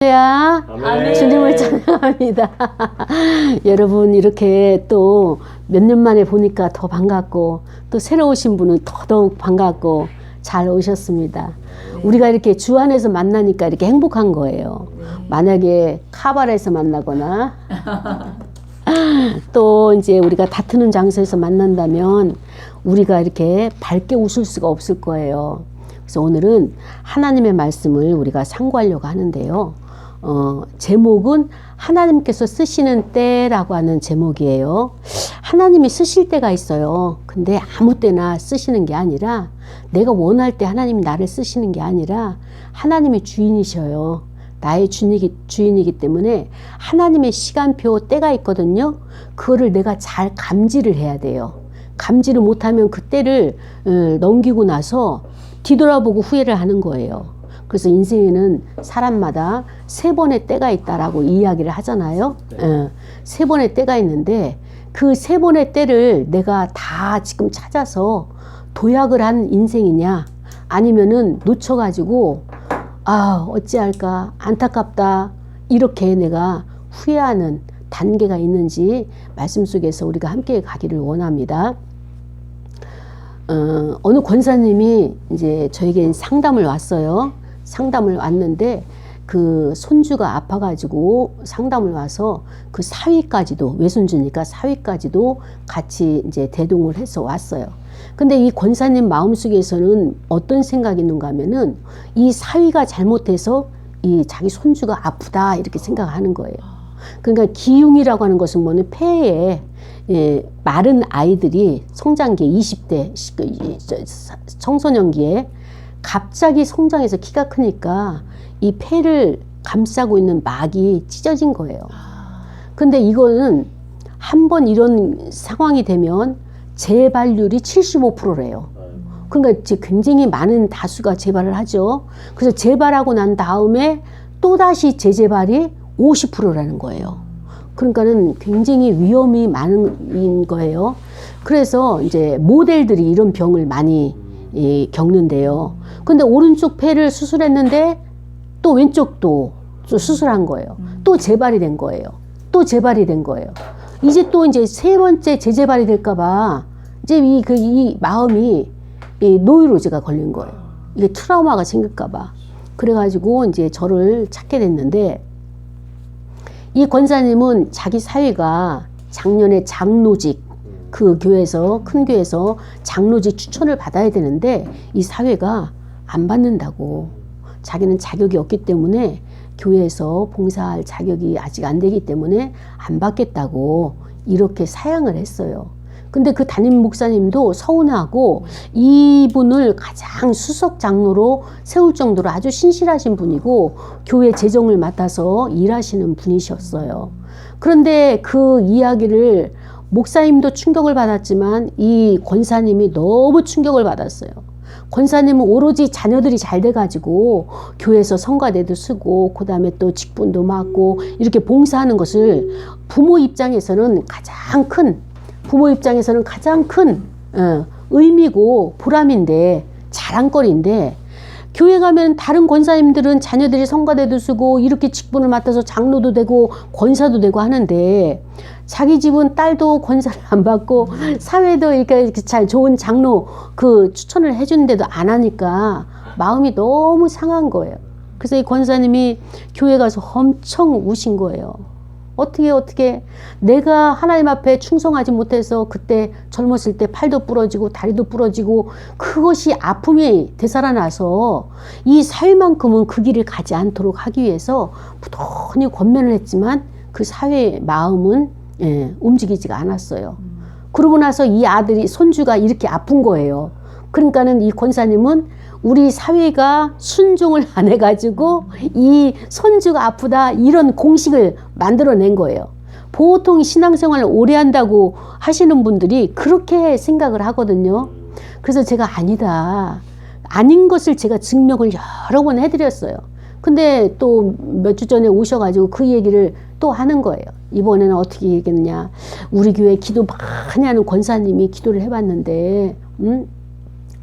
야, 아멘. 주님을 찬양합니다. 여러분 이렇게 또 몇 년 만에 보니까 더 반갑고 또 새로 오신 분은 더더욱 반갑고 잘 오셨습니다. 우리가 이렇게 주 안에서 만나니까 이렇게 행복한 거예요. 만약에 카바레에서 만나거나 또 이제 우리가 다투는 장소에서 만난다면 우리가 이렇게 밝게 웃을 수가 없을 거예요. 그래서 오늘은 하나님의 말씀을 우리가 상고하려고 하는데요. 제목은 하나님께서 쓰시는 때라고 하는 제목이에요. 하나님이 쓰실 때가 있어요. 근데 아무 때나 쓰시는 게 아니라 내가 원할 때 하나님이 나를 쓰시는 게 아니라 하나님이 주인이셔요. 나의 주인이기 때문에 하나님의 시간표 때가 있거든요. 그거를 내가 잘 감지를 해야 돼요. 감지를 못하면 그 때를 넘기고 나서 뒤돌아보고 후회를 하는 거예요. 그래서 인생에는 사람마다 세 번의 때가 있다라고 이야기를 하잖아요. 네. 세 번의 때가 있는데 그 세 번의 때를 내가 다 지금 찾아서 도약을 한 인생이냐 아니면은 놓쳐가지고 어찌할까 안타깝다 이렇게 내가 후회하는 단계가 있는지 말씀 속에서 우리가 함께 가기를 원합니다. 어느 권사님이 이제 저에게 상담을 왔어요. 상담을 왔는데 그 손주가 아파가지고 상담을 와서 그 사위까지도 외손주니까 사위까지도 같이 이제 대동을 해서 왔어요. 근데 이 권사님 마음속에서는 어떤 생각이 있는가 하면은 이 사위가 잘못해서 이 자기 손주가 아프다 이렇게 생각하는 거예요. 그러니까 기흉이라고 하는 것은 뭐는 폐에 마른 아이들이 성장기에 20대 청소년기에 갑자기 성장해서 키가 크니까 이 폐를 감싸고 있는 막이 찢어진 거예요. 근데 이거는 한번 이런 상황이 되면 재발률이 75%래요. 그러니까 굉장히 많은 다수가 재발을 하죠. 그래서 재발하고 난 다음에 또다시 재재발이 50%라는 거예요. 그러니까는 굉장히 위험이 많은 거예요. 그래서 이제 모델들이 이런 병을 많이 겪는데요. 근데 오른쪽 폐를 수술했는데 또 왼쪽도 수술한 거예요. 또 재발이 된 거예요. 또 재발이 된 거예요. 이제 또 이제 세 번째 재재발이 될까봐 이제 이 마음이 노이로제가 걸린 거예요. 이게 트라우마가 생길까봐. 그래가지고 이제 저를 찾게 됐는데 이 권사님은 자기 사위가 작년에 장로직 그 교회에서 큰 교회에서 장로직 추천을 받아야 되는데 이 사회가 안 받는다고 자기는 자격이 없기 때문에 교회에서 봉사할 자격이 아직 안 되기 때문에 안 받겠다고 이렇게 사양을 했어요. 근데 그 담임 목사님도 서운하고 이분을 가장 수석 장로로 세울 정도로 아주 신실하신 분이고 교회 재정을 맡아서 일하시는 분이셨어요. 그런데 그 이야기를 목사님도 충격을 받았지만 이 권사님이 너무 충격을 받았어요. 권사님은 오로지 자녀들이 잘 돼가지고 교회에서 성가대도 쓰고 그 다음에 또 직분도 맡고 이렇게 봉사하는 것을 부모 입장에서는 가장 큰 의미고 보람인데 자랑거리인데 교회 가면 다른 권사님들은 자녀들이 성가대도 쓰고 이렇게 직분을 맡아서 장로도 되고 권사도 되고 하는데 자기 집은 딸도 권사를 안 받고 사회도 이렇게 잘 좋은 장로 그 추천을 해주는데도 안 하니까 마음이 너무 상한 거예요. 그래서 이 권사님이 교회 가서 엄청 우신 거예요. 어떻게 내가 하나님 앞에 충성하지 못해서 그때 젊었을 때 팔도 부러지고 다리도 부러지고 그것이 아픔이 되살아나서 이 사회만큼은 그 길을 가지 않도록 하기 위해서 부단히 권면을 했지만 그 사회의 마음은 움직이지가 않았어요. 그러고 나서 이 아들이 손주가 이렇게 아픈 거예요. 그러니까는 이 권사님은 우리 사회가 순종을 안 해가지고 이 손주가 아프다 이런 공식을 만들어낸 거예요. 보통 신앙생활을 오래 한다고 하시는 분들이 그렇게 생각을 하거든요. 그래서 제가 아닌 것을 제가 증명을 여러 번 해드렸어요. 근데 또 몇 주 전에 오셔가지고 그 얘기를 또 하는 거예요. 이번에는 어떻게 얘기했냐. 우리 교회 기도 많이 하는 권사님이 기도를 해봤는데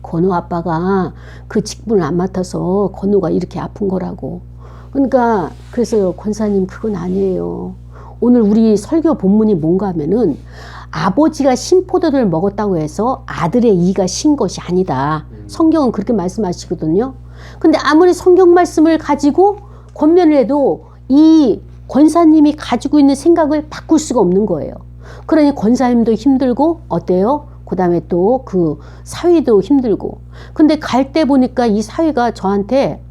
건우 아빠가 그 직분을 안 맡아서 건우가 이렇게 아픈 거라고. 그러니까 그래서 권사님 그건 아니에요. 오늘 우리 설교 본문이 뭔가 하면은 아버지가 신포도를 먹었다고 해서 아들의 이가 신 것이 아니다. 성경은 그렇게 말씀하시거든요. 근데 아무리 성경 말씀을 가지고 권면을 해도 이 권사님이 가지고 있는 생각을 바꿀 수가 없는 거예요. 그러니 권사님도 힘들고 어때요? 그 다음에 또 그 사위도 힘들고. 근데 갈 때 보니까 이 사위가 저한테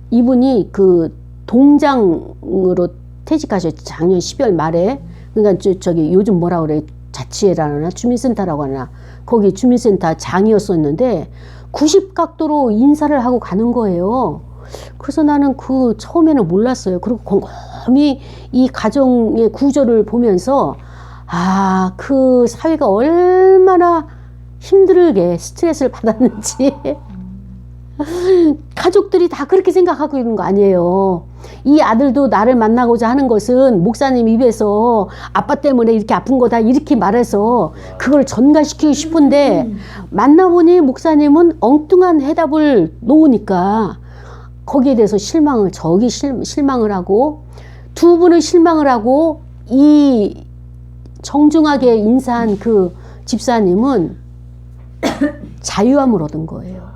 이분이 그 동장으로 퇴직하셨죠. 작년 12월 말에. 그러니까 저기 요즘 뭐라 그래. 자치회라나 주민센터라고 하나. 거기 주민센터 장이었었는데 90각도로 인사를 하고 가는 거예요. 그래서 나는 그 처음에는 몰랐어요. 그리고 곰곰이 이 가정의 구조를 보면서 아, 그 사위가 얼마나 힘들게 스트레스를 받았는지 가족들이 다 그렇게 생각하고 있는 거 아니에요. 이 아들도 나를 만나고자 하는 것은 목사님 입에서 아빠 때문에 이렇게 아픈 거다 이렇게 말해서 그걸 전가시키고 싶은데 만나보니 목사님은 엉뚱한 해답을 놓으니까 거기에 대해서 실망을 하고 두 분은 실망을 하고 이 정중하게 인사한 그 집사님은 자유함을 얻은 거예요.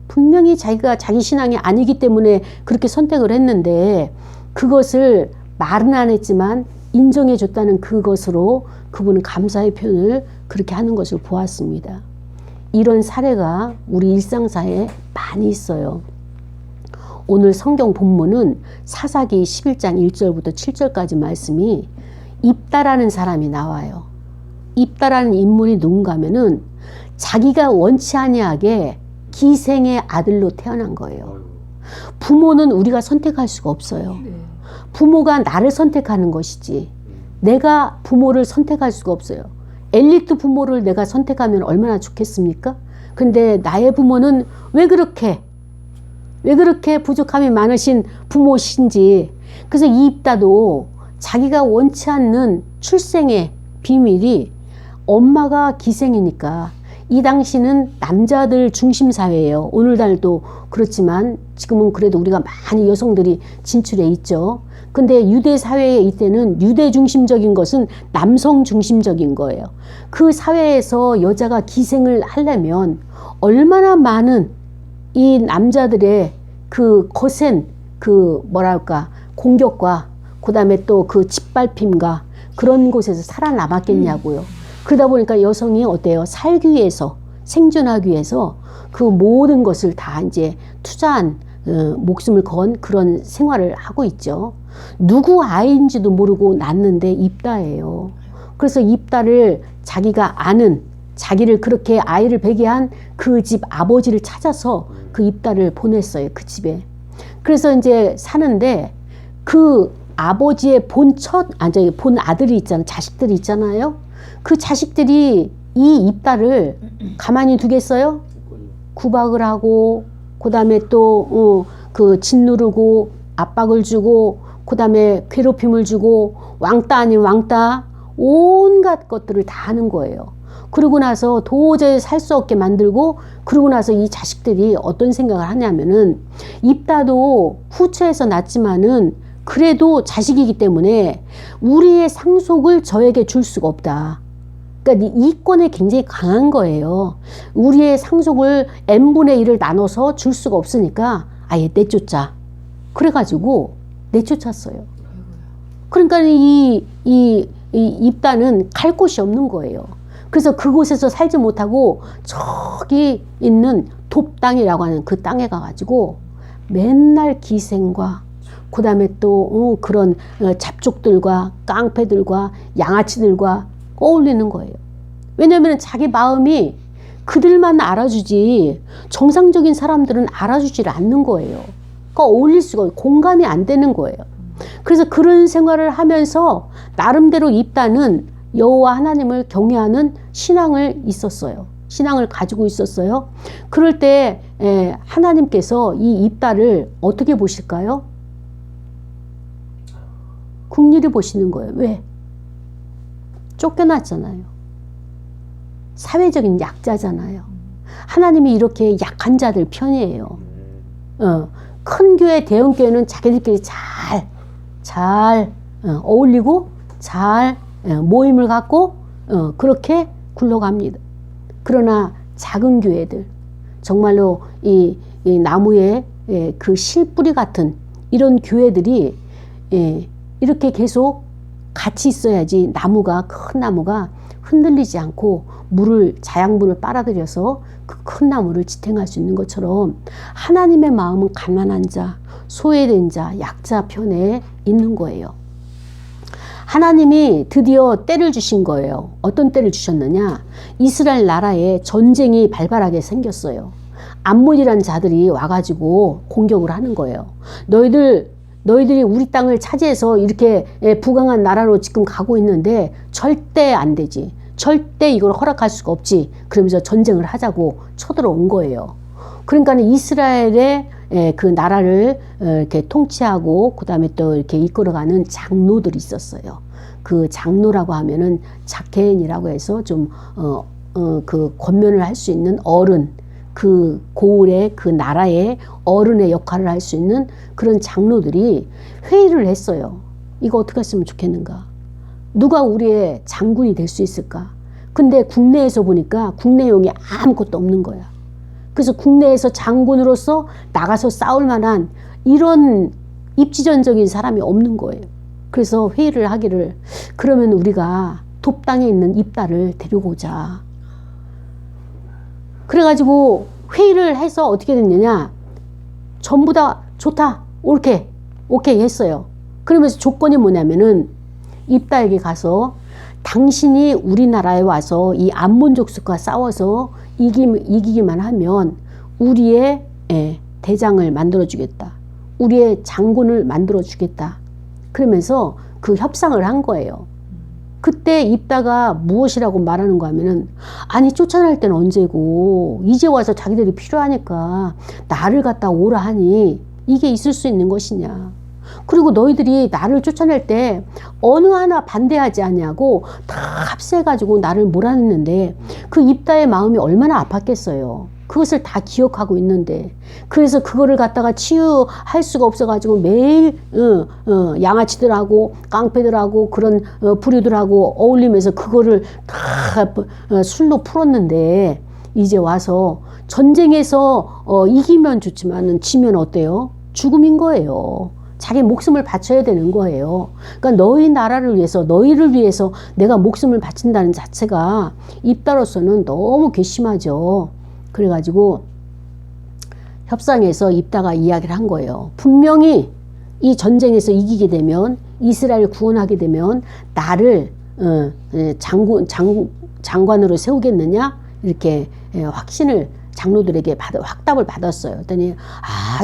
분명히 자기가 자기 신앙이 아니기 때문에 그렇게 선택을 했는데 그것을 말은 안 했지만 인정해 줬다는 그것으로 그분은 감사의 표현을 그렇게 하는 것을 보았습니다. 이런 사례가 우리 일상사에 많이 있어요. 오늘 성경 본문은 사사기 11장 1절부터 7절까지 말씀이 입다라는 사람이 나와요. 입다라는 인물이 누군가 하면은 자기가 원치 아니하게 기생의 아들로 태어난 거예요. 부모는 우리가 선택할 수가 없어요. 부모가 나를 선택하는 것이지 내가 부모를 선택할 수가 없어요. 엘리트 부모를 내가 선택하면 얼마나 좋겠습니까? 근데 나의 부모는 왜 그렇게 부족함이 많으신 부모신지. 그래서 이 입다도 자기가 원치 않는 출생의 비밀이 엄마가 기생이니까 이 당시는 남자들 중심 사회예요. 오늘날도 그렇지만 지금은 그래도 우리가 많이 여성들이 진출해 있죠. 근데 유대 사회에 이때는 유대 중심적인 것은 남성 중심적인 거예요. 그 사회에서 여자가 기생을 하려면 얼마나 많은 이 남자들의 그 거센 그 뭐랄까 공격과 그 다음에 또 그 짓밟힘과 그런 곳에서 살아남았겠냐고요. 그러다 보니까 여성이 어때요? 살기 위해서, 생존하기 위해서 그 모든 것을 다 이제 투자한 목숨을 건 그런 생활을 하고 있죠. 누구 아이인지도 모르고 낳는데 입다예요. 그래서 입다를 자기가 아는, 자기를 그렇게 아이를 베게 한 그 집 아버지를 찾아서 그 입다를 보냈어요. 그 집에. 그래서 이제 사는데 그 아버지의 본 아들이 있잖아요. 자식들이 있잖아요. 그 자식들이 이 입다를 가만히 두겠어요? 구박을 하고, 그 다음에 또, 그 짓누르고, 압박을 주고, 그 다음에 괴롭힘을 주고, 왕따 아닌 왕따, 온갖 것들을 다 하는 거예요. 그러고 나서 도저히 살 수 없게 만들고, 그러고 나서 이 자식들이 어떤 생각을 하냐면은, 입다도 후처에서 낳지만은, 그래도 자식이기 때문에 우리의 상속을 저에게 줄 수가 없다. 그러니까 이권에 굉장히 강한 거예요. 우리의 상속을 n분의 1을 나눠서 줄 수가 없으니까 아예 내쫓자. 그래가지고 내쫓았어요. 그러니까 이 입다는 갈 곳이 없는 거예요. 그래서 그곳에서 살지 못하고 저기 있는 돕땅이라고 하는 그 땅에 가가지고 맨날 기생과 그 다음에 또 그런 잡족들과 깡패들과 양아치들과 어울리는 거예요. 왜냐하면 자기 마음이 그들만 알아주지 정상적인 사람들은 알아주질 않는 거예요. 그러니까 어울릴 수가 없어요. 공감이 안 되는 거예요. 그래서 그런 생활을 하면서 나름대로 입다는 여호와 하나님을 경외하는 신앙을 가지고 있었어요. 그럴 때 하나님께서 이 입다를 어떻게 보실까요? 긍휼히 보시는 거예요. 왜? 쫓겨났잖아요. 사회적인 약자잖아요. 하나님이 이렇게 약한 자들 편이에요. 큰 교회, 대형 교회는 자기들끼리 잘 어울리고 잘 모임을 갖고 그렇게 굴러갑니다. 그러나 작은 교회들, 정말로 이 나무의 그 실뿌리 같은 이런 교회들이 이렇게 계속 같이 있어야지 나무가, 큰 나무가 흔들리지 않고 자양분을 빨아들여서 그 큰 나무를 지탱할 수 있는 것처럼 하나님의 마음은 가난한 자, 소외된 자, 약자 편에 있는 거예요. 하나님이 드디어 때를 주신 거예요. 어떤 때를 주셨느냐? 이스라엘 나라에 전쟁이 발발하게 생겼어요. 암몬이라는 자들이 와가지고 공격을 하는 거예요. 너희들이 우리 땅을 차지해서 이렇게 부강한 나라로 지금 가고 있는데 절대 안 되지. 절대 이걸 허락할 수가 없지. 그러면서 전쟁을 하자고 쳐들어온 거예요. 그러니까 이스라엘의 그 나라를 이렇게 통치하고 그 다음에 또 이렇게 이끌어가는 장로들이 있었어요. 그 장로라고 하면은 자케인이라고 해서 좀 그 권면을 할 수 있는 어른, 그 고을의 그 나라의 어른의 역할을 할 수 있는 그런 장로들이 회의를 했어요. 이거 어떻게 했으면 좋겠는가? 누가 우리의 장군이 될 수 있을까? 근데 국내에서 보니까 국내용이 아무것도 없는 거야. 그래서 국내에서 장군으로서 나가서 싸울 만한 이런 입지전적인 사람이 없는 거예요. 그래서 회의를 하기를, 그러면 우리가 돕당에 있는 입다를 데리고 오자. 그래가지고 회의를 해서 어떻게 됐느냐, 전부 다 좋다, 오케이 했어요. 그러면서 조건이 뭐냐면은 입다에게 가서 당신이 우리나라에 와서 이 암몬 족속과 싸워서 이기기만 하면 우리의 대장을 만들어주겠다. 우리의 장군을 만들어주겠다. 그러면서 그 협상을 한 거예요. 그때 입다가 무엇이라고 말하는 거 하면은, 아니 쫓아낼 때는 언제고 이제 와서 자기들이 필요하니까 나를 갖다 오라 하니 이게 있을 수 있는 것이냐. 그리고 너희들이 나를 쫓아낼 때 어느 하나 반대하지 않냐고 다 합세해가지고 나를 몰아냈는데 그 입다의 마음이 얼마나 아팠겠어요. 그것을 다 기억하고 있는데, 그래서 그거를 갖다가 치유할 수가 없어가지고 매일 양아치들하고 깡패들하고 그런 부류들하고 어울리면서 그거를 다 술로 풀었는데, 이제 와서 전쟁에서 이기면 좋지만은 지면 어때요? 죽음인 거예요. 자기 목숨을 바쳐야 되는 거예요. 그러니까 너희 나라를 위해서, 너희를 위해서 내가 목숨을 바친다는 자체가 입다로서는 너무 괘씸하죠. 그래가지고 협상에서 입다가 이야기를 한 거예요. 분명히 이 전쟁에서 이기게 되면, 이스라엘을 구원하게 되면 나를 장관으로 세우겠느냐, 이렇게 확신을 장로들에게 확답을 받았어요. 그랬더니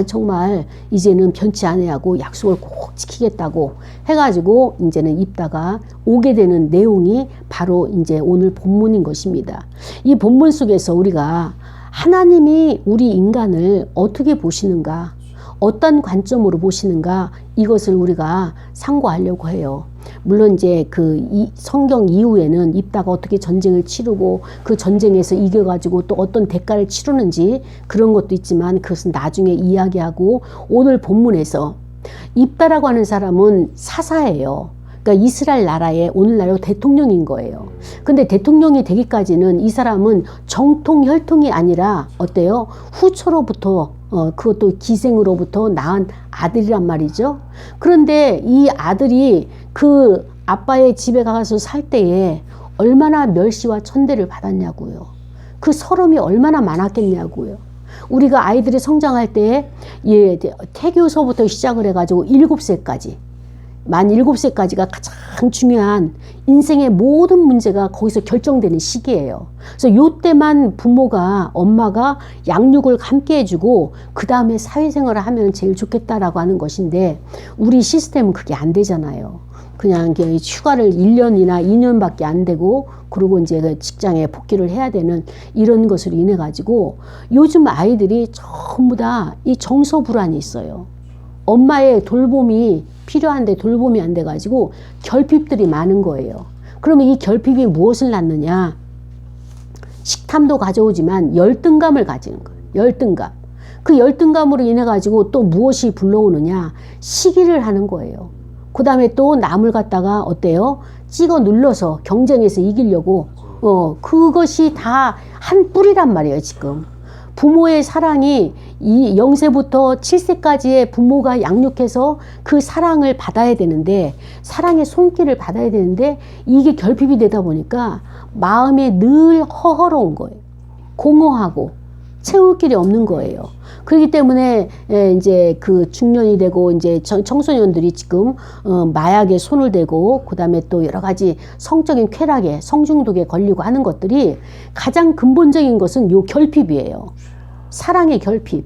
정말 이제는 변치 않으려고 약속을 꼭 지키겠다고 해가지고 이제는 입다가 오게 되는 내용이 바로 이제 오늘 본문인 것입니다. 이 본문 속에서 우리가 하나님이 우리 인간을 어떻게 보시는가, 어떤 관점으로 보시는가, 이것을 우리가 상고하려고 해요. 물론 이제 그 성경 이후에는 입다가 어떻게 전쟁을 치르고 그 전쟁에서 이겨가지고 또 어떤 대가를 치르는지 그런 것도 있지만 그것은 나중에 이야기하고, 오늘 본문에서 입다라고 하는 사람은 사사예요. 그러니까 이스라엘 나라의 오늘날의 대통령인 거예요. 근데 대통령이 되기까지는 이 사람은 정통 혈통이 아니라 어때요? 후처로부터 그것도 기생으로부터 낳은 아들이란 말이죠. 그런데 이 아들이 그 아빠의 집에 가서 살 때에 얼마나 멸시와 천대를 받았냐고요. 그 서름이 얼마나 많았겠냐고요. 우리가 아이들이 성장할 때 태교서부터 시작을 해가지고 7세까지, 만 7세까지가 가장 중요한 인생의 모든 문제가 거기서 결정되는 시기예요. 그래서 요때만 부모가, 엄마가 양육을 함께 해주고 그 다음에 사회생활을 하면 제일 좋겠다라고 하는 것인데, 우리 시스템은 그게 안 되잖아요. 그냥 휴가를 1년이나 2년밖에 안 되고, 그리고 이제 그 직장에 복귀를 해야 되는 이런 것으로 인해 가지고 요즘 아이들이 전부 다 이 정서 불안이 있어요. 엄마의 돌봄이 필요한데 돌봄이 안 돼가지고 결핍들이 많은 거예요. 그러면 이 결핍이 무엇을 낳느냐? 식탐도 가져오지만 열등감을 가지는 거예요. 열등감. 그 열등감으로 인해 가지고 또 무엇이 불러오느냐? 시기를 하는 거예요. 그 다음에 또 남을 갖다가 어때요? 찍어 눌러서 경쟁에서 이기려고 그것이 다 한 뿌리란 말이에요. 지금 부모의 사랑이 이 0세부터 7세까지의 부모가 양육해서 그 사랑을 받아야 되는데, 사랑의 손길을 받아야 되는데, 이게 결핍이 되다 보니까 마음이 늘 허허로운 거예요. 공허하고 채울 길이 없는 거예요. 그렇기 때문에 이제 그 중년이 되고 이제 청소년들이 지금 마약에 손을 대고, 그 다음에 또 여러 가지 성적인 쾌락에, 성중독에 걸리고 하는 것들이 가장 근본적인 것은 요 결핍이에요. 사랑의 결핍.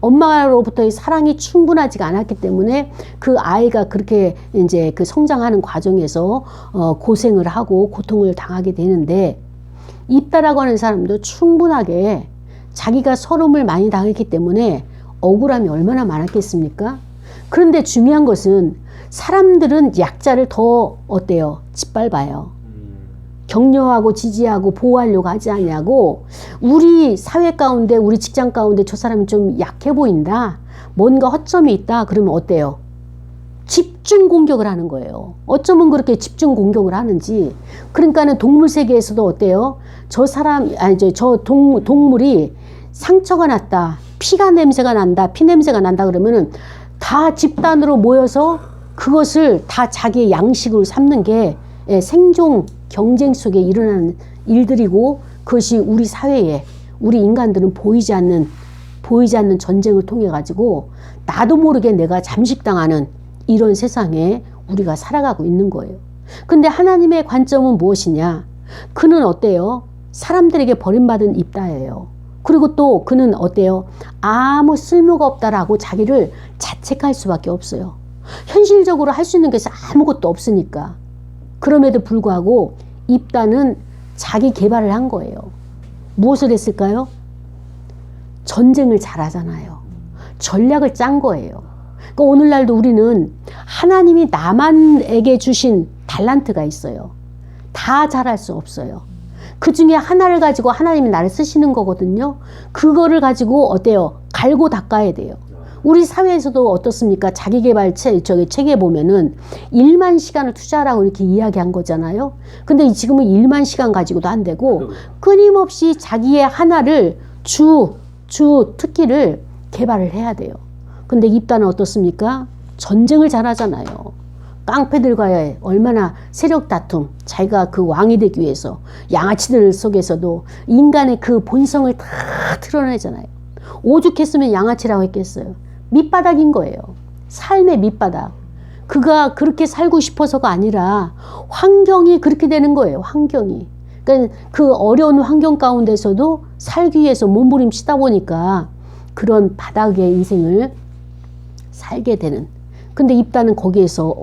엄마로부터의 사랑이 충분하지가 않았기 때문에 그 아이가 그렇게 이제 그 성장하는 과정에서 고생을 하고 고통을 당하게 되는데, 입다라고 하는 사람도 충분하게 자기가 서름을 많이 당했기 때문에 억울함이 얼마나 많았겠습니까? 그런데 중요한 것은 사람들은 약자를 더 어때요? 짓밟아요. 격려하고 지지하고 보호하려고 하지 않냐고, 우리 사회 가운데, 우리 직장 가운데 저 사람이 좀 약해 보인다, 뭔가 허점이 있다, 그러면 어때요? 집중 공격을 하는 거예요. 어쩌면 그렇게 집중 공격을 하는지. 그러니까는 동물 세계에서도 어때요? 저 사람, 아니, 동물이 상처가 났다, 피가 냄새가 난다, 피 냄새가 난다 그러면은 다 집단으로 모여서 그것을 다 자기의 양식으로 삼는 게 생존 경쟁 속에 일어나는 일들이고, 그것이 우리 사회에, 우리 인간들은 보이지 않는 전쟁을 통해 가지고 나도 모르게 내가 잠식당하는 이런 세상에 우리가 살아가고 있는 거예요. 근데 하나님의 관점은 무엇이냐? 그는 어때요? 사람들에게 버림받은 입다예요. 그리고 또 그는 어때요? 아무 쓸모가 없다라고 자기를 자책할 수밖에 없어요. 현실적으로 할 수 있는 것이 아무것도 없으니까. 그럼에도 불구하고 입다는 자기 개발을 한 거예요. 무엇을 했을까요? 전쟁을 잘하잖아요. 전략을 짠 거예요. 그러니까 오늘날도 우리는 하나님이 나만에게 주신 달란트가 있어요. 다 잘할 수 없어요. 그 중에 하나를 가지고 하나님이 나를 쓰시는 거거든요. 그거를 가지고 어때요? 갈고 닦아야 돼요. 우리 사회에서도 어떻습니까? 자기개발 책에 보면은 1만 시간을 투자하라고 이렇게 이야기한 거잖아요. 근데 지금은 1만 시간 가지고도 안 되고 끊임없이 자기의 하나를 특기를 개발을 해야 돼요. 근데 입다는 어떻습니까? 전쟁을 잘하잖아요. 깡패들과의 얼마나 세력 다툼, 자기가 그 왕이 되기 위해서 양아치들 속에서도 인간의 그 본성을 다 드러내잖아요. 오죽했으면 양아치라고 했겠어요. 밑바닥인 거예요. 삶의 밑바닥. 그가 그렇게 살고 싶어서가 아니라 환경이 그렇게 되는 거예요. 환경이. 그러니까 그 어려운 환경 가운데서도 살기 위해서 몸부림치다 보니까 그런 바닥의 인생을 살게 되는. 근데 입다는 거기에서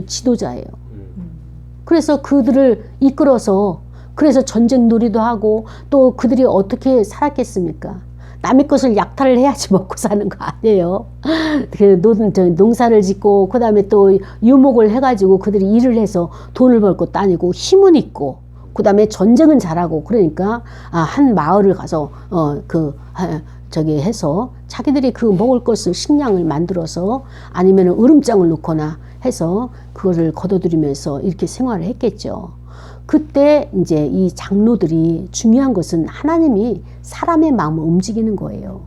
지도자예요. 그래서 그들을 이끌어서, 그래서 전쟁 놀이도 하고, 또 그들이 어떻게 살았겠습니까? 남의 것을 약탈을 해야지 먹고 사는 거 아니에요. 농사를 짓고, 그 다음에 또 유목을 해가지고 그들이 일을 해서 돈을 벌 것도 아니고, 힘은 있고, 그 다음에 전쟁은 잘하고, 그러니까 한 마을을 가서 해서 자기들이 그 먹을 것을 식량을 만들어서 아니면 으름장을 놓거나 해서 그거를 거둬들이면서 이렇게 생활을 했겠죠. 그때 이제 이 장로들이, 중요한 것은 하나님이 사람의 마음을 움직이는 거예요.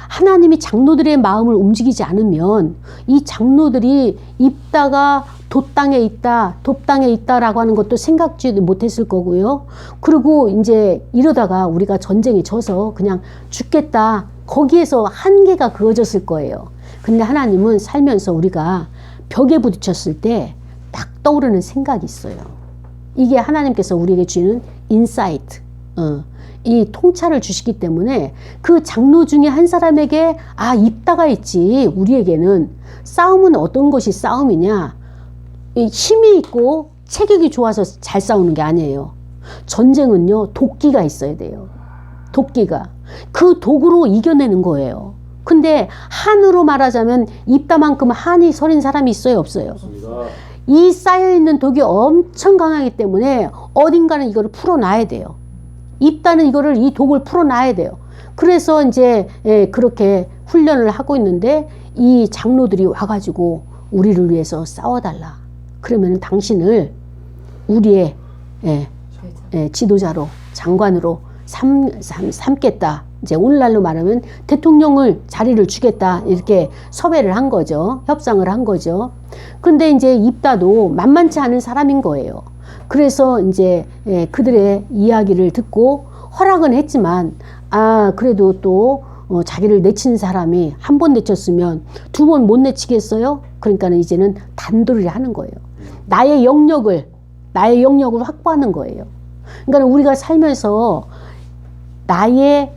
하나님이 장로들의 마음을 움직이지 않으면 이 장로들이 입다가 돛땅에 있다라고 하는 것도 생각지도 못했을 거고요. 그리고 이제 이러다가 우리가 전쟁에 져서 그냥 죽겠다, 거기에서 한계가 그어졌을 거예요. 근데 하나님은 살면서 우리가 벽에 부딪혔을 때 딱 떠오르는 생각이 있어요. 이게 하나님께서 우리에게 주는 인사이트, 이 통찰을 주시기 때문에 그 장로 중에 한 사람에게 입다가 있지. 우리에게는 싸움은 어떤 것이 싸움이냐? 힘이 있고 체격이 좋아서 잘 싸우는 게 아니에요. 전쟁은요, 도끼가 있어야 돼요. 도끼가. 그 도구로 이겨내는 거예요. 근데 한으로 말하자면 입다만큼 한이 서린 사람이 있어요, 없어요? 맞습니다. 이 쌓여있는 독이 엄청 강하기 때문에 어딘가는 이거를 풀어놔야 돼요. 입다는 이 독을 풀어놔야 돼요. 그래서 이제 그렇게 훈련을 하고 있는데 이 장로들이 와가지고 우리를 위해서 싸워달라. 그러면 당신을 우리의 지도자로 장관으로 삼겠다. 이제 오늘날로 말하면 대통령을 자리를 주겠다. 이렇게 섭외를 한 거죠. 협상을 한 거죠. 근데 이제 입다도 만만치 않은 사람인 거예요. 그래서 이제 그들의 이야기를 듣고 허락은 했지만 그래도 또 자기를 내친 사람이 한 번 내쳤으면 두 번 못 내치겠어요? 그러니까는 이제는 단도리를 하는 거예요. 나의 영역을 확보하는 거예요. 그러니까 우리가 살면서 나의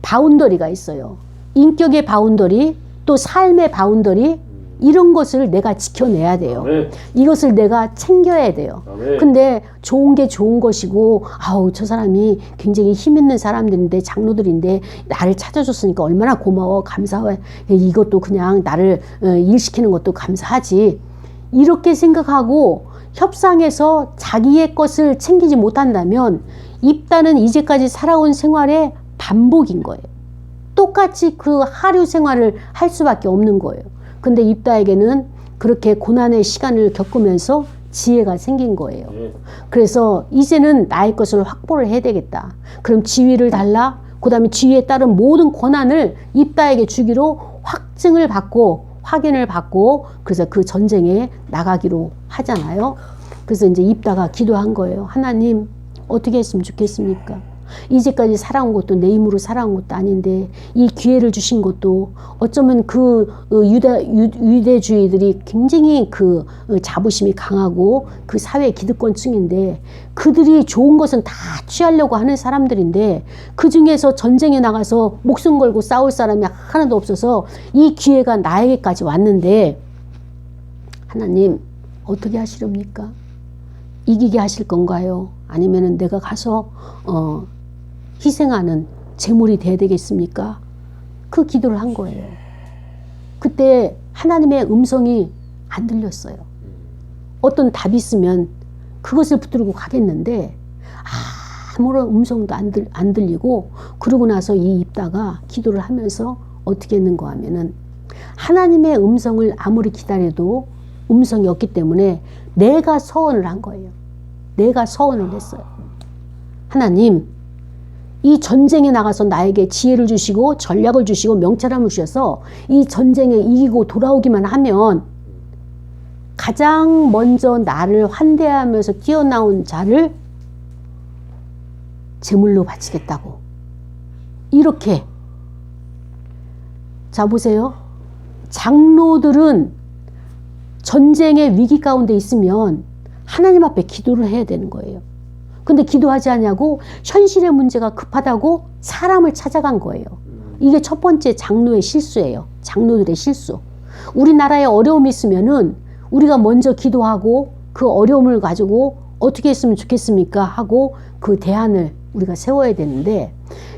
바운더리가 있어요. 인격의 바운더리, 또 삶의 바운더리, 이런 것을 내가 지켜내야 돼요. 아멘. 이것을 내가 챙겨야 돼요. 아멘. 근데 좋은 게 좋은 것이고, 저 사람이 굉장히 힘 있는 사람들인데, 장로들인데, 나를 찾아줬으니까 얼마나 고마워, 감사해. 이것도 그냥 나를 일시키는 것도 감사하지. 이렇게 생각하고 협상에서 자기의 것을 챙기지 못한다면, 입다는 이제까지 살아온 생활의 반복인 거예요. 똑같이 그 하류 생활을 할 수밖에 없는 거예요. 근데 입다에게는 그렇게 고난의 시간을 겪으면서 지혜가 생긴 거예요. 그래서 이제는 나의 것을 확보를 해야 되겠다. 그럼 지위를 달라, 그 다음에 지위에 따른 모든 권한을 입다에게 주기로 확증을 받고 확인을 받고, 그래서 그 전쟁에 나가기로 하잖아요. 그래서 이제 입다가 기도한 거예요. 하나님, 어떻게 했으면 좋겠습니까? 이제까지 살아온 것도 내 힘으로 살아온 것도 아닌데, 이 기회를 주신 것도 어쩌면 그 유대주의들이 굉장히 그 자부심이 강하고 그 사회 기득권층인데, 그들이 좋은 것은 다 취하려고 하는 사람들인데, 그 중에서 전쟁에 나가서 목숨 걸고 싸울 사람이 하나도 없어서 이 기회가 나에게까지 왔는데, 하나님 어떻게 하시렵니까? 이기게 하실 건가요? 아니면은 내가 가서 희생하는 제물이 돼야 되겠습니까? 그 기도를 한 거예요. 그때 하나님의 음성이 안 들렸어요. 어떤 답이 있으면 그것을 붙들고 가겠는데 아무런 음성도 안 들리고, 그러고 나서 이 입다가 기도를 하면서 어떻게 했는가 하면은, 하나님의 음성을 아무리 기다려도 음성이 없기 때문에 내가 서원을 한 거예요. 내가 서원을 했어요. 하나님, 이 전쟁에 나가서 나에게 지혜를 주시고 전략을 주시고 명찰함을 주셔서 이 전쟁에 이기고 돌아오기만 하면 가장 먼저 나를 환대하면서 뛰어나온 자를 제물로 바치겠다고. 이렇게. 자, 보세요. 장로들은 전쟁의 위기 가운데 있으면 하나님 앞에 기도를 해야 되는 거예요. 근데 기도하지 않냐고 현실의 문제가 급하다고 사람을 찾아간 거예요. 이게 첫 번째 장로의 실수예요. 장로들의 실수. 우리나라에 어려움이 있으면은 우리가 먼저 기도하고 그 어려움을 가지고 어떻게 했으면 좋겠습니까? 하고 그 대안을 우리가 세워야 되는데,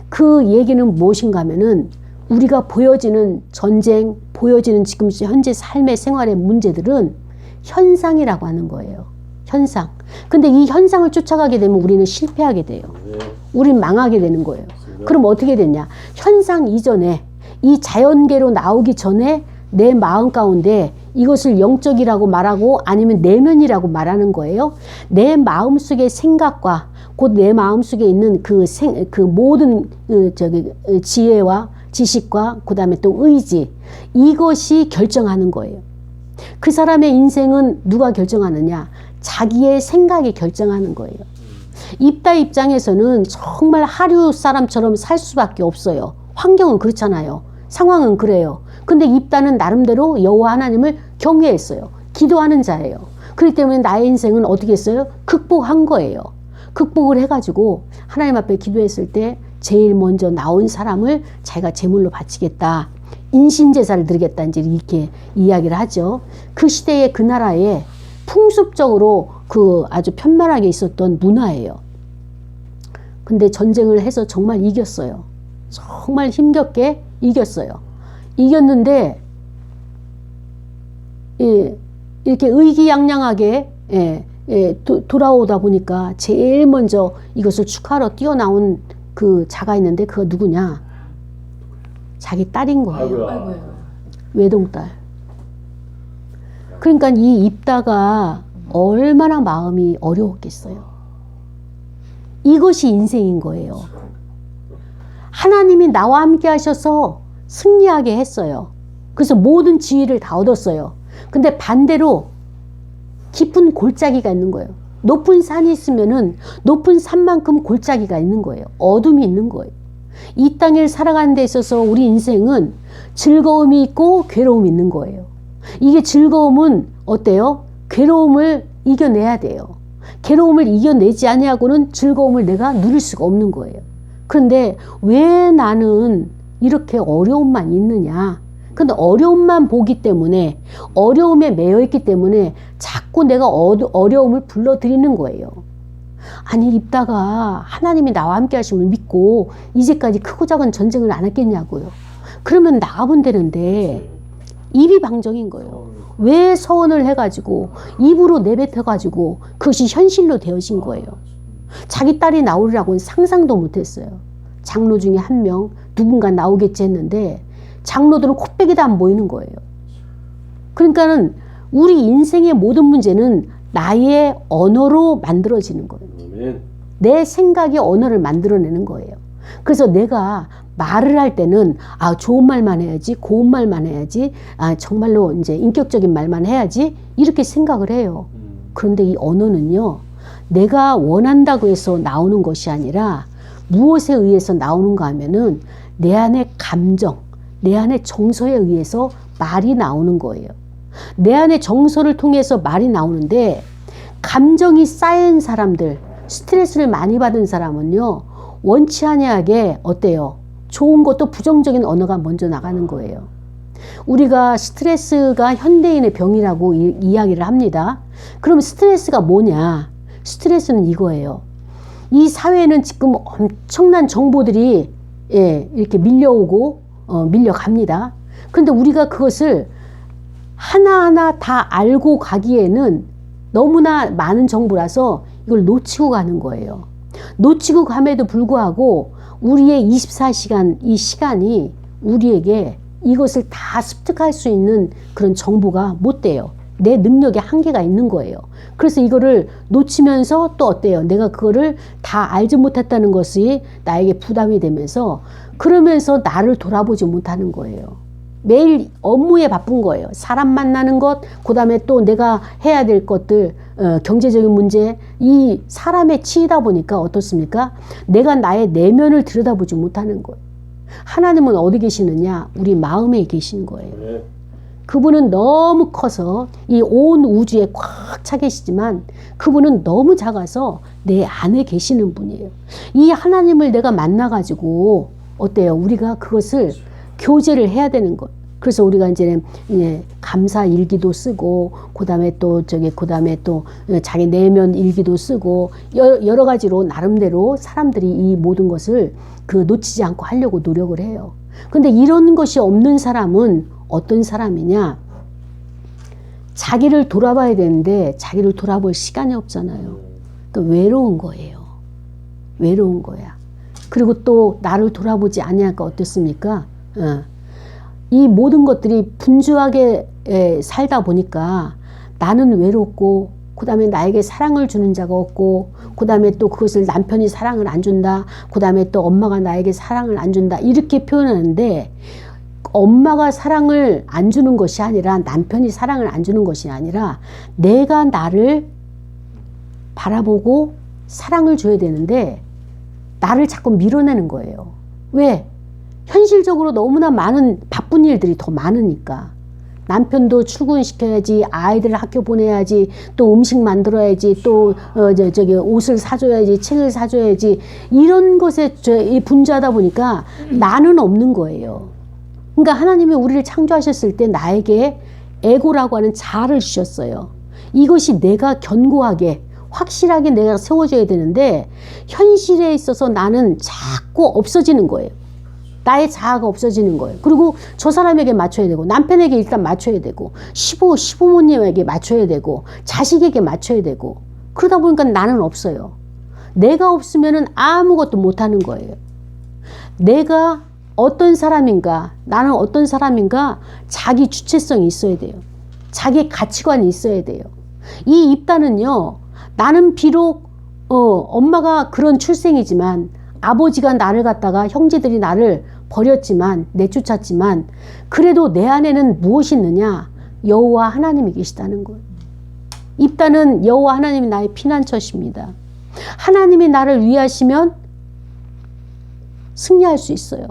그 얘기는 무엇인가 하면은 우리가 보여지는 전쟁, 보여지는 지금 현재 삶의 생활의 문제들은 현상이라고 하는 거예요. 현상. 근데 이 현상을 쫓아가게 되면 우리는 실패하게 돼요. 우린 망하게 되는 거예요. 그럼 어떻게 되냐? 현상 이전에, 이 자연계로 나오기 전에 내 마음 가운데 이것을 영적이라고 말하고 아니면 내면이라고 말하는 거예요. 내 마음속의 생각과 곧 내 마음속에 있는 그 모든 지혜와 지식과 그 다음에 또 의지, 이것이 결정하는 거예요. 그 사람의 인생은 누가 결정하느냐? 자기의 생각이 결정하는 거예요. 입다 입장에서는 정말 하류 사람처럼 살 수밖에 없어요. 환경은 그렇잖아요. 상황은 그래요. 근데 입다는 나름대로 여호와 하나님을 경외했어요. 기도하는 자예요. 그렇기 때문에 나의 인생은 어떻게 했어요? 극복한 거예요. 극복을 해가지고 하나님 앞에 기도했을 때 제일 먼저 나온 사람을 자기가 제물로 바치겠다. 인신제사를 드리겠다. 이제 이렇게 이야기를 하죠. 그 시대에 그 나라에 풍습적으로 그 아주 편만하게 있었던 문화예요. 근데 전쟁을 해서 정말 이겼어요. 정말 힘겹게 이겼어요. 이겼는데 이렇게 의기양양하게 돌아오다 보니까 제일 먼저 이것을 축하하러 뛰어나온 그 자가 있는데, 그거 누구냐? 자기 딸인 거예요. 아이고야. 외동딸. 그러니까 이 입다가 얼마나 마음이 어려웠겠어요. 이것이 인생인 거예요. 하나님이 나와 함께 하셔서 승리하게 했어요. 그래서 모든 지위를 다 얻었어요. 근데 반대로 깊은 골짜기가 있는 거예요. 높은 산이 있으면은 높은 산만큼 골짜기가 있는 거예요. 어둠이 있는 거예요. 이 땅을 살아가는 데 있어서 우리 인생은 즐거움이 있고 괴로움이 있는 거예요. 이게 즐거움은 어때요? 괴로움을 이겨내야 돼요. 괴로움을 이겨내지 아니하고는 즐거움을 내가 누릴 수가 없는 거예요. 그런데 왜 나는 이렇게 어려움만 있느냐? 근데 어려움만 보기 때문에, 어려움에 매여 있기 때문에 자꾸 내가 어려움을 불러들이는 거예요. 아니, 입다가 하나님이 나와 함께 하심을 믿고 이제까지 크고 작은 전쟁을 안 했겠냐고요. 그러면 나가면 되는데 입이 방정인 거예요. 왜 서원을 해가지고 입으로 내뱉어가지고 그것이 현실로 되어진 거예요. 자기 딸이 나오리라고는 상상도 못했어요. 장로 중에 한 명 누군가 나오겠지 했는데 장로들은 코빼기도 안 보이는 거예요. 그러니까는 우리 인생의 모든 문제는 나의 언어로 만들어지는 거예요. 내 생각이 언어를 만들어내는 거예요. 그래서 내가 말을 할 때는 좋은 말만 해야지, 고운 말만 해야지, 정말로 이제 인격적인 말만 해야지 이렇게 생각을 해요. 그런데 이 언어는요, 내가 원한다고 해서 나오는 것이 아니라 무엇에 의해서 나오는가 하면은 내 안의 감정, 내 안의 정서에 의해서 말이 나오는 거예요. 내 안의 정서를 통해서 말이 나오는데 감정이 쌓인 사람들, 스트레스를 많이 받은 사람은요, 원치 아니하게 어때요? 좋은 것도 부정적인 언어가 먼저 나가는 거예요. 우리가 스트레스가 현대인의 병이라고 이야기를 합니다. 그럼 스트레스가 뭐냐? 스트레스는 이거예요. 이 사회에는 지금 엄청난 정보들이 이렇게 밀려오고 밀려갑니다. 그런데 우리가 그것을 하나하나 다 알고 가기에는 너무나 많은 정보라서 이걸 놓치고 가는 거예요. 놓치고 감에도 불구하고 우리의 24시간 이 시간이 우리에게 이것을 다 습득할 수 있는 그런 정보가 못 돼요. 내 능력에 한계가 있는 거예요. 그래서 이거를 놓치면서 또 어때요? 내가 그거를 다 알지 못했다는 것이 나에게 부담이 되면서 그러면서 나를 돌아보지 못하는 거예요. 매일 업무에 바쁜 거예요. 사람 만나는 것, 그 다음에 또 내가 해야 될 것들, 경제적인 문제, 이 사람에 치이다 보니까 어떻습니까? 내가 나의 내면을 들여다보지 못하는 거예요. 하나님은 어디 계시느냐? 우리 마음에 계신 거예요. 그분은 너무 커서 이 온 우주에 꽉 차 계시지만 그분은 너무 작아서 내 안에 계시는 분이에요. 이 하나님을 내가 만나가지고 어때요? 우리가 그것을 교제를 해야 되는 것. 그래서 우리가 이제 감사 일기도 쓰고, 그 다음에 또 자기 내면 일기도 쓰고, 여러 가지로 나름대로 사람들이 이 모든 것을 놓치지 않고 하려고 노력을 해요. 근데 이런 것이 없는 사람은 어떤 사람이냐? 자기를 돌아봐야 되는데 자기를 돌아볼 시간이 없잖아요. 그러니까 외로운 거예요. 외로운 거야. 그리고 또 나를 돌아보지 아니하니까 어떻습니까? 이 모든 것들이 분주하게 살다 보니까 나는 외롭고, 그 다음에 나에게 사랑을 주는 자가 없고, 그 다음에 또 그것을 남편이 사랑을 안 준다, 그 다음에 또 엄마가 나에게 사랑을 안 준다, 이렇게 표현하는데 엄마가 사랑을 안 주는 것이 아니라, 남편이 사랑을 안 주는 것이 아니라 내가 나를 바라보고 사랑을 줘야 되는데 나를 자꾸 밀어내는 거예요. 왜? 현실적으로 너무나 많은 바쁜 일들이 더 많으니까. 남편도 출근시켜야지, 아이들 학교 보내야지, 또 음식 만들어야지, 또 옷을 사줘야지, 책을 사줘야지, 이런 것에 분주하다 보니까 나는 없는 거예요. 그러니까 하나님이 우리를 창조하셨을 때 나에게 에고라고 하는 자아를 주셨어요. 이것이 내가 견고하게 확실하게 내가 세워져야 되는데 현실에 있어서 나는 자꾸 없어지는 거예요. 나의 자아가 없어지는 거예요. 그리고 저 사람에게 맞춰야 되고, 남편에게 일단 맞춰야 되고, 시부모님에게 맞춰야 되고, 자식에게 맞춰야 되고, 그러다 보니까 나는 없어요. 내가 없으면 아무것도 못하는 거예요. 내가 어떤 사람인가, 나는 어떤 사람인가, 자기 주체성이 있어야 돼요. 자기 가치관이 있어야 돼요. 이 입다는요, 나는 비록 엄마가 그런 출생이지만, 아버지가 나를 갖다가, 형제들이 나를 버렸지만, 내쫓았지만, 그래도 내 안에는 무엇이 있느냐? 여호와 하나님이 계시다는 거예요. 입다는 여호와 하나님이 나의 피난처십니다. 하나님이 나를 위하시면 승리할 수 있어요.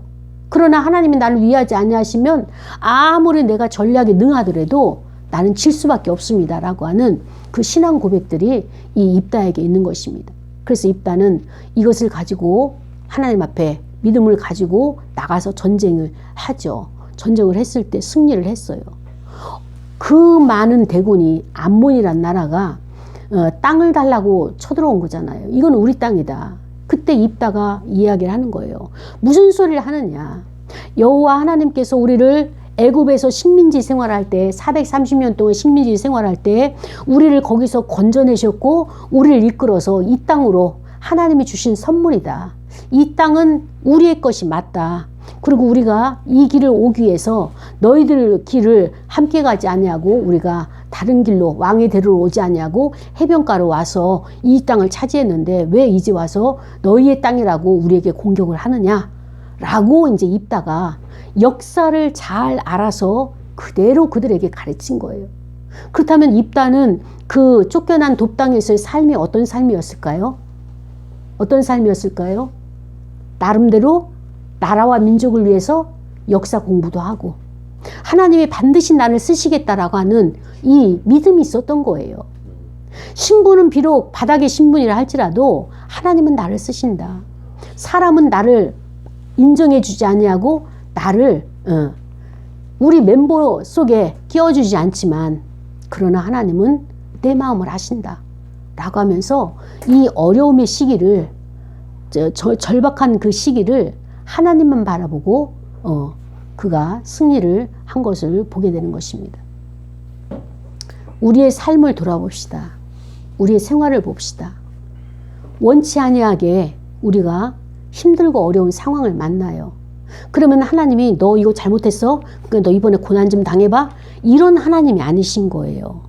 그러나 하나님이 나를 위하지 아니하시면 아무리 내가 전략에 능하더라도 나는 질 수밖에 없습니다. 라고 하는 그 신앙 고백들이 이 입다에게 있는 것입니다. 그래서 입다는 이것을 가지고 하나님 앞에 믿음을 가지고 나가서 전쟁을 하죠. 전쟁을 했을 때 승리를 했어요. 그 많은 대군이 암몬이란 나라가 땅을 달라고 쳐들어온 거잖아요. 이건 우리 땅이다. 그때 입다가 이야기를 하는 거예요. 무슨 소리를 하느냐. 여호와 하나님께서 우리를 애굽에서 식민지 생활할 때 430년 동안 식민지 생활할 때 우리를 거기서 건져내셨고 우리를 이끌어서 이 땅으로 하나님이 주신 선물이다. 이 땅은 우리의 것이 맞다. 그리고 우리가 이 길을 오기 위해서 너희들 길을 함께 가지 아니하고 우리가 다른 길로 왕의 대로로 오지 아니하고 해변가로 와서 이 땅을 차지했는데 왜 이제 와서 너희의 땅이라고 우리에게 공격을 하느냐? 라고 이제 입다가 역사를 잘 알아서 그대로 그들에게 가르친 거예요. 그렇다면 입다는 그 쫓겨난 돕당에서의 삶이 어떤 삶이었을까요? 어떤 삶이었을까요? 나름대로 나라와 민족을 위해서 역사 공부도 하고 하나님이 반드시 나를 쓰시겠다라고 하는 이 믿음이 있었던 거예요. 신분은 비록 바닥의 신분이라 할지라도 하나님은 나를 쓰신다. 사람은 나를 인정해 주지 아니하고 나를 우리 멤버 속에 끼워주지 않지만 그러나 하나님은 내 마음을 아신다 라고 하면서 이 어려움의 시기를 절박한 그 시기를 하나님만 바라보고 그가 승리를 한 것을 보게 되는 것입니다. 우리의 삶을 돌아봅시다. 우리의 생활을 봅시다. 원치 아니하게 우리가 힘들고 어려운 상황을 만나요. 그러면 하나님이 너 이거 잘못했어? 그러니까 너 이번에 고난 좀 당해봐? 이런 하나님이 아니신 거예요.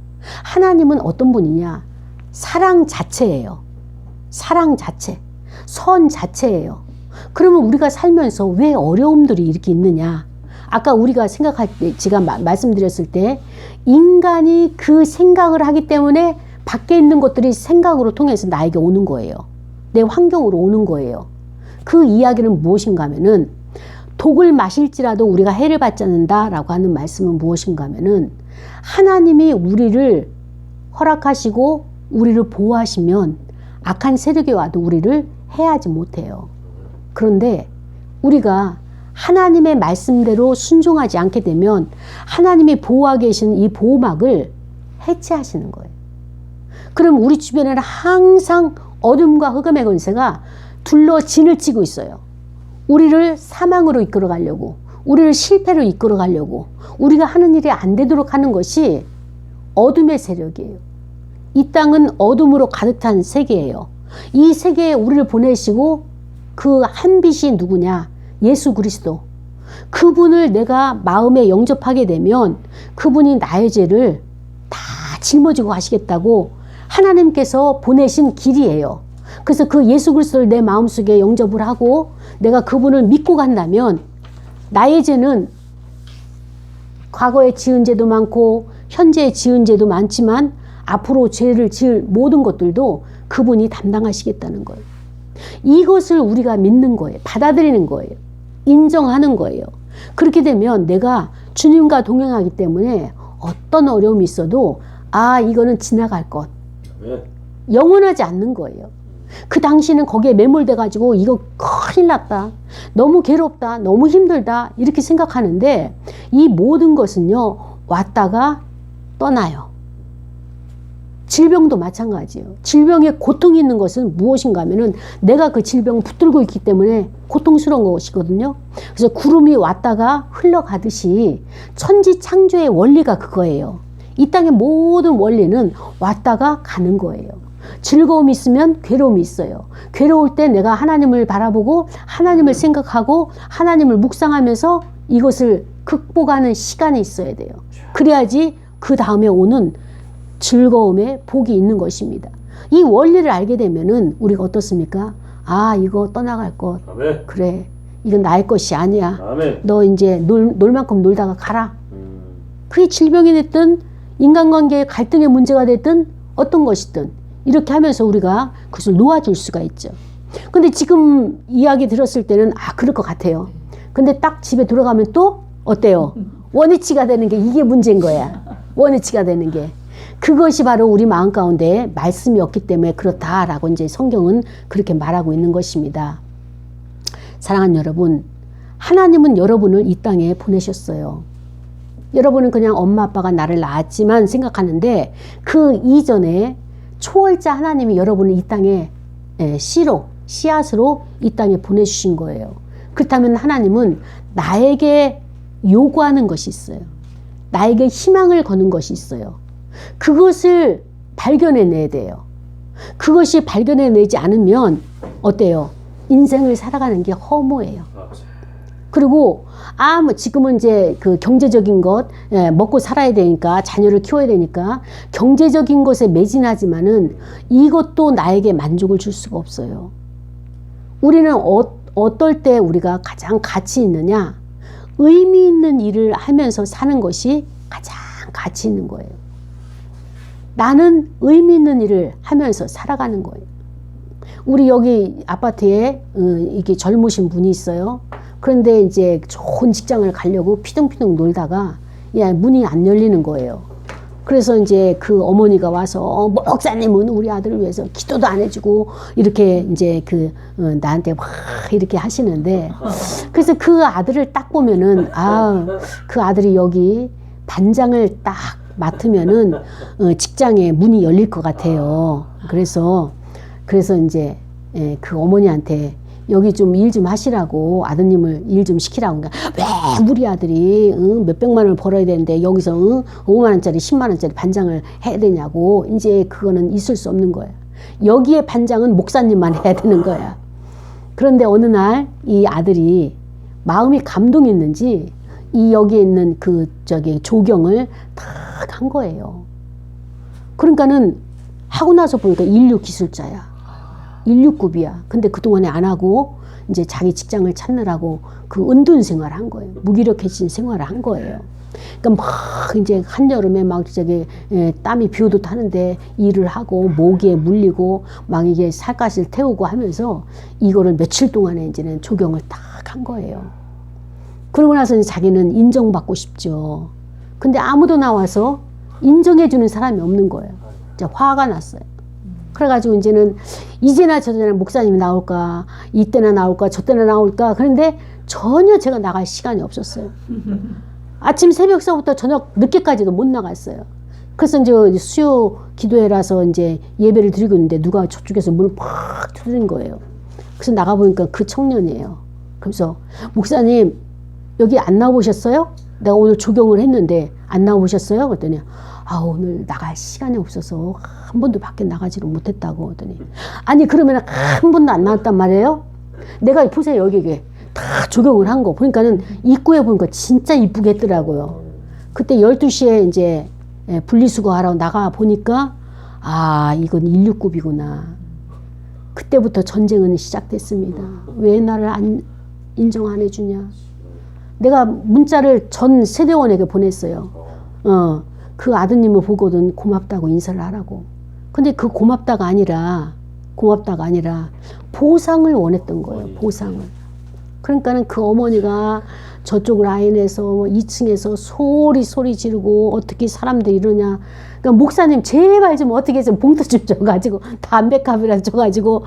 하나님은 어떤 분이냐? 사랑 자체예요. 사랑 자체. 선 자체예요. 그러면 우리가 살면서 왜 어려움들이 이렇게 있느냐? 아까 우리가 생각할 때, 제가 말씀드렸을 때 인간이 그 생각을 하기 때문에 밖에 있는 것들이 생각으로 통해서 나에게 오는 거예요. 내 환경으로 오는 거예요. 그 이야기는 무엇인가 하면은 독을 마실지라도 우리가 해를 받지 않는다라고 하는 말씀은 무엇인가 하면은 하나님이 우리를 허락하시고 우리를 보호하시면 악한 세력이 와도 우리를 해하지 못해요. 그런데 우리가 하나님의 말씀대로 순종하지 않게 되면 하나님이 보호하고 계시는 이 보호막을 해체하시는 거예요. 그럼 우리 주변에는 항상 어둠과 흑암의 권세가 둘러 진을 치고 있어요. 우리를 사망으로 이끌어 가려고, 우리를 실패로 이끌어 가려고, 우리가 하는 일이 안 되도록 하는 것이 어둠의 세력이에요. 이 땅은 어둠으로 가득 찬 세계예요. 이 세계에 우리를 보내시고 그 한 빛이 누구냐? 예수 그리스도. 그분을 내가 마음에 영접하게 되면 그분이 나의 죄를 다 짊어지고 가시겠다고 하나님께서 보내신 길이에요. 그래서 그 예수 그리스도를 내 마음속에 영접을 하고 내가 그분을 믿고 간다면 나의 죄는 과거에 지은 죄도 많고 현재에 지은 죄도 많지만 앞으로 죄를 지을 모든 것들도 그분이 담당하시겠다는 거예요. 이것을 우리가 믿는 거예요. 받아들이는 거예요. 인정하는 거예요. 그렇게 되면 내가 주님과 동행하기 때문에 어떤 어려움이 있어도 아, 이거는 지나갈 것. 영원하지 않는 거예요. 그 당시는 거기에 매몰돼 가지고 이거 큰일 났다. 너무 괴롭다. 너무 힘들다. 이렇게 생각하는데 이 모든 것은요. 왔다가 떠나요. 질병도 마찬가지예요. 질병에 고통이 있는 것은 무엇인가 하면은 내가 그 질병을 붙들고 있기 때문에 고통스러운 것이거든요. 그래서 구름이 왔다가 흘러가듯이 천지 창조의 원리가 그거예요. 이 땅의 모든 원리는 왔다가 가는 거예요. 즐거움이 있으면 괴로움이 있어요. 괴로울 때 내가 하나님을 바라보고 하나님을 생각하고 하나님을 묵상하면서 이것을 극복하는 시간이 있어야 돼요. 그래야지 그 다음에 오는 즐거움에 복이 있는 것입니다. 이 원리를 알게 되면은 우리가 어떻습니까? 아, 이거 떠나갈 것. 아멘. 그래. 이건 나의 것이 아니야. 아멘. 너 이제 놀 만큼 놀다가 가라. 그게 질병이 됐든 인간관계의 갈등의 문제가 됐든 어떤 것이든 이렇게 하면서 우리가 그것을 놓아줄 수가 있죠. 근데 지금 이야기 들었을 때는 아, 그럴 것 같아요. 근데 딱 집에 들어가면 또 어때요? 원위치가 되는 게 이게 문제인 거야. 원위치가 되는 게. 그것이 바로 우리 마음 가운데 말씀이 없기 때문에 그렇다라고 이제 성경은 그렇게 말하고 있는 것입니다. 사랑하는 여러분, 하나님은 여러분을 이 땅에 보내셨어요. 여러분은 그냥 엄마 아빠가 나를 낳았지만 생각하는데 그 이전에 초월자 하나님이 여러분을 이 땅에 씨앗으로 이 땅에 보내주신 거예요. 그렇다면 하나님은 나에게 요구하는 것이 있어요. 나에게 희망을 거는 것이 있어요. 그것을 발견해내야 돼요. 그것이 발견해내지 않으면 어때요? 인생을 살아가는 게 허무해요. 그리고 뭐 지금은 이제 그 경제적인 것 먹고 살아야 되니까 자녀를 키워야 되니까 경제적인 것에 매진하지만은 이것도 나에게 만족을 줄 수가 없어요. 우리는 어떨 때 우리가 가장 가치 있느냐? 의미 있는 일을 하면서 사는 것이 가장 가치 있는 거예요. 나는 의미 있는 일을 하면서 살아가는 거예요. 우리 여기 아파트에 이게 젊으신 분이 있어요. 그런데 이제 좋은 직장을 가려고 피둥피둥 놀다가 문이 안 열리는 거예요. 그래서 이제 그 어머니가 와서 목사님은 우리 아들을 위해서 기도도 안 해주고 이렇게 이제 나한테 막 이렇게 하시는데 그래서 그 아들을 딱 보면은 그 아들이 여기 반장을 딱 맡으면은 직장에 문이 열릴 것 같아요. 그래서 이제 그 어머니한테 여기 좀 일 좀 하시라고 아드님을 일 좀 시키라고. 그러니까 왜 우리 아들이 몇백만 원을 벌어야 되는데 여기서 5만 원짜리 10만 원짜리 반장을 해야 되냐고. 이제 그거는 있을 수 없는 거야. 여기에 반장은 목사님만 해야 되는 거야. 그런데 어느 날 이 아들이 마음이 감동했는지 이 여기에 있는 조경을 탁 한 거예요. 그러니까는 하고 나서 보니까 인류 기술자야. 169이야. 근데 그동안에 안 하고 이제 자기 직장을 찾느라고 그 은둔 생활을 한 거예요. 무기력해진 생활을 한 거예요. 그러니까 막 이제 한여름에 막 땀이 비오도 타는데 일을 하고 모기에 물리고 막 이게 살갗을 태우고 하면서 이거를 며칠 동안에 이제는 조경을 딱 한 거예요. 그러고 나서 자기는 인정받고 싶죠. 근데 아무도 나와서 인정해주는 사람이 없는 거예요. 이제 화가 났어요. 그래가지고 이제는 이제나 저제나 목사님이 나올까, 이때나 나올까, 저때나 나올까. 그런데 전혀 제가 나갈 시간이 없었어요. 아침 새벽서부터 저녁 늦게까지도 못 나갔어요. 그래서 이제 수요 기도회라서 이제 예배를 드리고 있는데 누가 저쪽에서 문을 팍 두드린 거예요. 그래서 나가보니까 그 청년이에요. 그래서 목사님 여기 안 나오셨어요? 내가 오늘 조경을 했는데 안 나오셨어요? 그랬더니 오늘 나갈 시간이 없어서 한 번도 밖에 나가지를 못했다고 하더니 아니 그러면 한 번도 안 나왔단 말이에요? 내가 보세요 여기 다 조경을 한 거 보니까는 입구에 보니까 진짜 이쁘게 했더라고요. 그때 12시에 이제 분리수거하러 나가 보니까 이건 169이구나. 그때부터 전쟁은 시작됐습니다. 왜 나를 인정 안 해주냐. 내가 문자를 전 세대원에게 보냈어요. 그 아드님을 보고는 고맙다고 인사를 하라고. 근데 그 고맙다가 아니라 보상을 원했던 거예요. 보상을. 그러니까는 그 어머니가 저쪽 라인에서 2층에서 소리 지르고 어떻게 사람들이 이러냐. 그러니까 목사님 제발 좀 어떻게 좀 봉투 좀 줘가지고 담배값이라도 줘가지고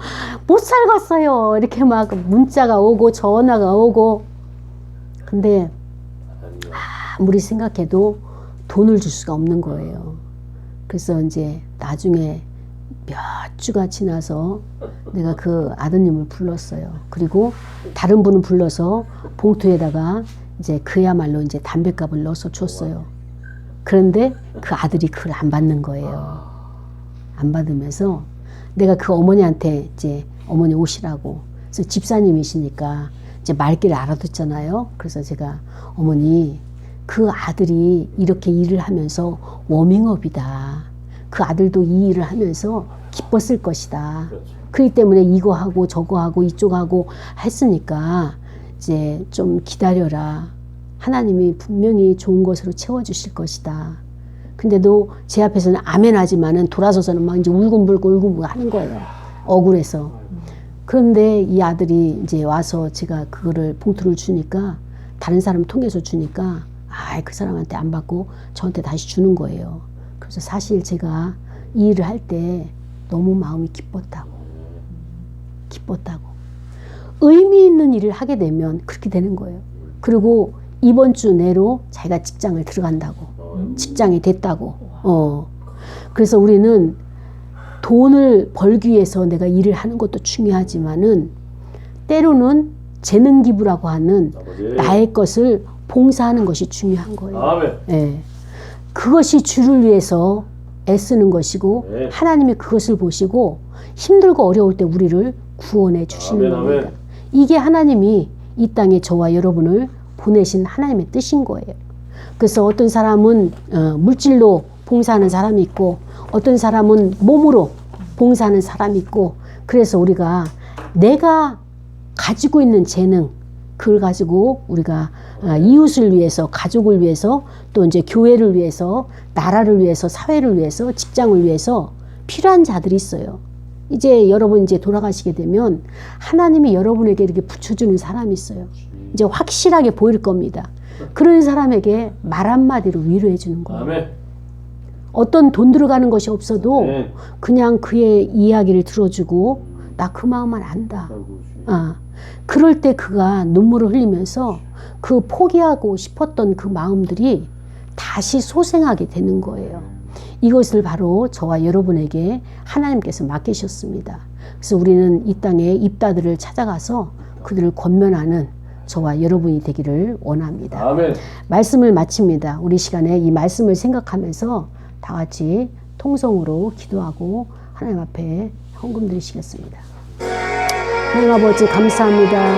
못 살겠어요. 이렇게 막 문자가 오고 전화가 오고. 근데 아무리 생각해도 돈을 줄 수가 없는 거예요. 그래서 이제 나중에 몇 주가 지나서 내가 그 아드님을 불렀어요. 그리고 다른 분을 불러서 봉투에다가 이제 그야말로 이제 담배값을 넣어서 줬어요. 그런데 그 아들이 그걸 안 받는 거예요. 안 받으면서 내가 그 어머니한테 이제 어머니 오시라고. 그래서 집사님이시니까 이제 말귀를 알아듣잖아요. 그래서 제가 어머니 그 아들이 이렇게 일을 하면서 워밍업이다. 그 아들도 이 일을 하면서 기뻤을 것이다. 그렇기 때문에 이거 하고 저거 하고 이쪽 하고 했으니까 이제 좀 기다려라. 하나님이 분명히 좋은 것으로 채워주실 것이다. 근데도 제 앞에서는 아멘 하지만은 돌아서서는 막 이제 울고불고 하는 거예요. 억울해서. 그런데 이 아들이 이제 와서 제가 그거를 봉투를 주니까 다른 사람 통해서 주니까 그 사람한테 안 받고 저한테 다시 주는 거예요. 그래서 사실 제가 이 일을 할 때 너무 마음이 기뻤다고. 의미 있는 일을 하게 되면 그렇게 되는 거예요. 그리고 이번 주 내로 자기가 직장을 들어간다고. 직장이 됐다고. 그래서 우리는 돈을 벌기 위해서 내가 일을 하는 것도 중요하지만은 때로는 재능 기부라고 하는 나의 것을 봉사하는 것이 중요한 거예요. 네. 그것이 주를 위해서 애쓰는 것이고 하나님이 그것을 보시고 힘들고 어려울 때 우리를 구원해 주시는 겁니다. 이게 하나님이 이 땅에 저와 여러분을 보내신 하나님의 뜻인 거예요. 그래서 어떤 사람은 물질로 봉사하는 사람이 있고 어떤 사람은 몸으로 봉사하는 사람이 있고 그래서 우리가 내가 가지고 있는 재능 그걸 가지고 우리가 이웃을 위해서 가족을 위해서 또 이제 교회를 위해서 나라를 위해서 사회를 위해서 직장을 위해서 필요한 자들이 있어요. 이제 여러분 이제 돌아가시게 되면 하나님이 여러분에게 이렇게 붙여주는 사람이 있어요. 이제 확실하게 보일 겁니다. 그런 사람에게 말 한마디로 위로해 주는 거예요. 아멘. 어떤 돈 들어가는 것이 없어도 그냥 그의 이야기를 들어주고 나 그 마음을 안다. 그럴 때 그가 눈물을 흘리면서 그 포기하고 싶었던 그 마음들이 다시 소생하게 되는 거예요. 이것을 바로 저와 여러분에게 하나님께서 맡기셨습니다. 그래서 우리는 이 땅에 입다들을 찾아가서 그들을 권면하는 저와 여러분이 되기를 원합니다. 아멘. 말씀을 마칩니다. 우리 시간에 이 말씀을 생각하면서 다 같이 통성으로 기도하고 하나님 앞에 헌금 드리시겠습니다. 하나님 아버지 감사합니다.